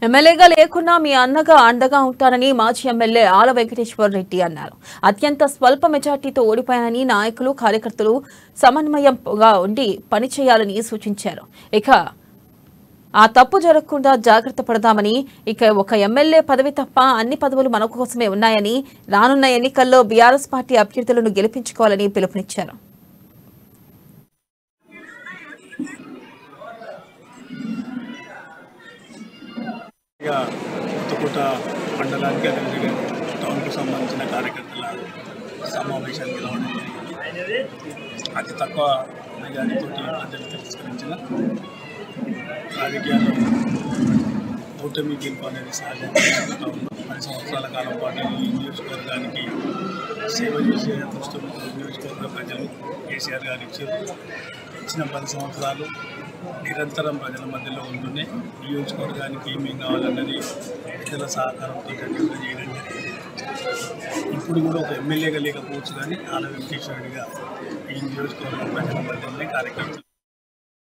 ఎమ్మెల్యేగా లేకున్నా మీ అన్నగా అండగా ఉంటానని మాజీ ఎమ్మెల్యే ఆల వెంకటేశ్వర్ రెడ్డి అన్నారు. అత్యంత స్వల్ప మెజార్టీతో ఓడిపోయానని నాయకులు కార్యకర్తలు సమన్వయంగా ఉండి పనిచేయాలని సూచించారు. ఇక ఆ తప్పు జరగకుండా జాగ్రత్త పడదామని, ఇక ఒక ఎమ్మెల్యే పదవి తప్ప అన్ని పదవులు మన కోసమే ఉన్నాయని, రానున్న ఎన్నికల్లో బీఆర్ఎస్ పార్టీ అభ్యర్థులను గెలిపించుకోవాలని పిలుపునిచ్చారు. కొత్తకోట మండలానికి అదే టౌన్కు సంబంధించిన కార్యకర్తల సమావేశానికి రావడం జరిగింది. అతి తక్కువ మెజారిటీతో ప్రజలు తిరస్కరించిన రాజకీయాల్లో ఓటమి గెలుపు అనేది సహజంగా 10 సంవత్సరాల కాలం పాటు ఈ నియోజకవర్గానికి సేవ చేసే అదృష్టం నియోజకవర్గ ప్రజలు కేసీఆర్ గారు ఇచ్చిన 10 సంవత్సరాలు నిరంతరం ప్రజల మధ్యలో ఉంటూనే నియోజకవర్గానికి ఏమేం కావాలన్నది ప్రజల సహకారంతో చేయడం జరిగింది. ఇప్పుడు కూడా ఒక ఎమ్మెల్యేగా లేకపోవచ్చు, కానీ ఆల వెంకటేశ్వర రెడ్డిగా ఈ నియోజకవర్గం ప్రజల మధ్యలోనే కార్యక్రమం